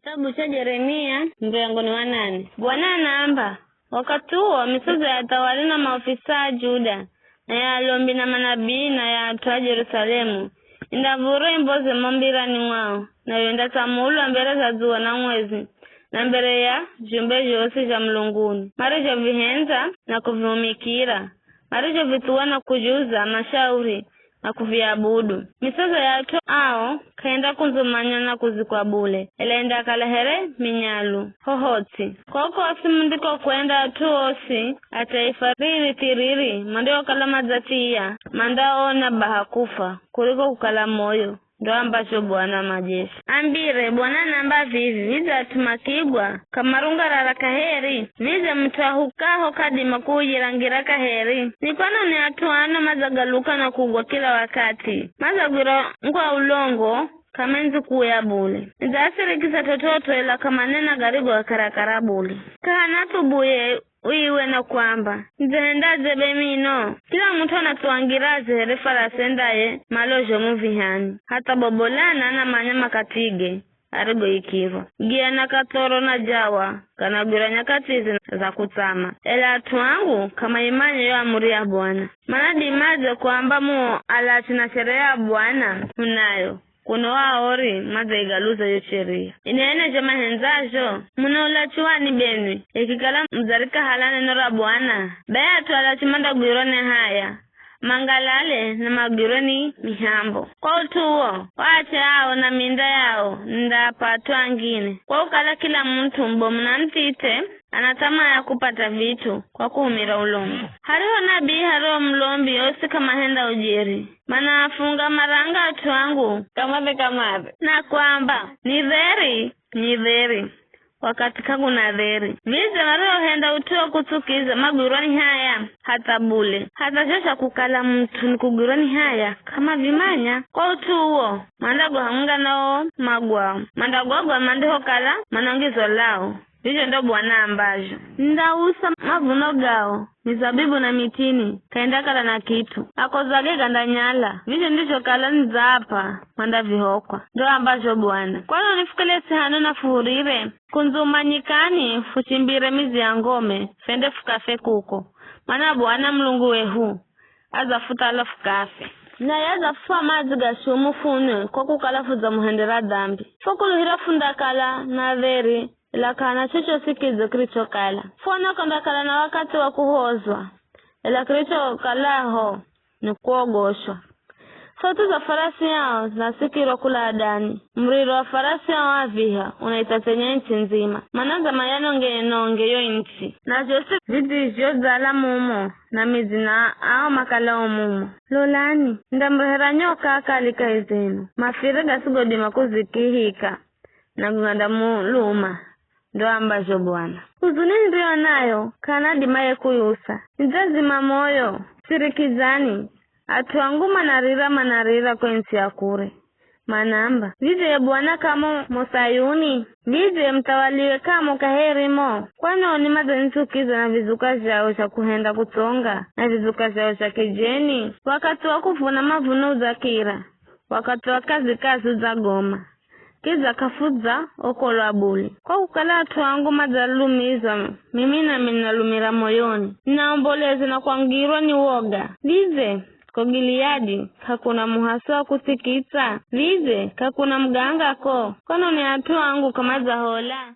Kitabu cha Yeremia mlango wa 8. Bwana anaamba, wakati huo misozi yatawala na maofisa ya Juda na ya lombi na manabii na ya atwa Yerusalemu. Indavuro imboze mombirani mwao na yenda tamulu mbere za zuwa na mwezi na mbere ya jumbe jose ja mlunguni. Marijo vihenza na kuvumikira, marijo vituwa na kujuza mashauri na kuviabudu. Misozo ya atu ao kaenda kunzumanya na kuzikwa bule. Elenda kalahere minyalu hohoti. Koko wasimundiko kwenda atu osi ataifariri tiriri mandio kalama zatia mandao na bahakufa kuliko kukala moyo. Ndo ambacho Bwana majeshi ambire. Bwana namba vivi viza tumakigwa kamarunga raraka heri viza mtahukaho kadima kujirangira kaheri. Nikono ni atuano mazagaluka na kugwa kila wakati mazagwira ngwa ulongo kamenzi kuya bule. Nizasiri kisa tototo ila kamanena garigo wa karakara bule. Kahanatu buye uiwe na kwamba nzenda bemino kila mtu anatuangiraze refara sendaye malojo muvihani hata bobolana na manyama katige arigo ikivo gia na katoro na jawa kanagura nyakatizi za kutama. Ela atuangu kama imani yo amuri ya Bwana manadi maze kwamba mu alati na sherehe ya Bwana unayo kuno waori maze igaluza yo sheria inaene jama henzajo muna ulachiwani benwi ikikala mzarika halane nora Bwana baya tualachimanda gwirone haya mangalale na magwironi mihambo kwa utuo wache hao na minda yao ndapatu angine kwa ukala kila mtu mbomuna mtite anatama ya kupata vitu kwa kuhumira ulongo. Hariho nabii hariho mlombi yosi kama henda ujiri mana afunga maranga atu wangu kamave na kwamba ni dheri wakati kangu na dheri vize hariho henda utuo kutukiza magwironi haya hata bule hata shosha kukala mtu nikugwironi haya kama vimanya kwa utuo mandago hamunga nao magwao mandagwagwa mandiho kala manongizo lao. Vijo ndo Bwana ambajo ndausa mavuno gao mizabibu na mitini kaenda kala na kitu akozage gandanyala. Vijo ndicho kala nzapa manda vihokwa ndo ambajo Bwana kwano nifukele sihano na fuhurire kunzumanyikani fuchimbire mizi ya ngome fende fukafe kuko mana Bwana mlungu wehu azafuta ala fukafe na yaza fuwa mazi gashumu funwe kwa kukala fuza muhendera dhambi fukuluhira funda kala na dheri ila kana chocho sikizo kricho kala fwana kanda kala na wakati wa kuhozwa ila kricho kalaho ni kuogoshwa. Sauti za farasi yao zinasikirwa kula adani mriro wa farasi yao aviha unaitatenya nchi nzima manaza mayano nge yo nchi na jose vidizio zala mumo na mizina ao makala umumo lolani ndamrehera nyoka akalika izenu mafiriga sigodi makuzikihika na gunganda muluma ndo ambajo Bwana huzuni ndio nayo kanadi maye kuyusa nzazima moyo sirikizani atuangu manarira kwensi ya kure manamba vize ya Bwana kama Mosayuni vize mtawaliwe kama kaherimo kwano ni mazenisukiza na vizuka zao cha kuhenda kutonga na vizuka zao cha kejeni wakati wa kuvuna mavuno zakira wakati wa kazi za goma kiza kafuza okolo abuli kwa kukala atuangu mazalumiza mimi na minalumira moyoni naomboleze na kuangirwa ni woga vize Kogiliadi kakuna muhaso wa kusikita vize kakuna mganga ko kono ni atu wangu kama za hola.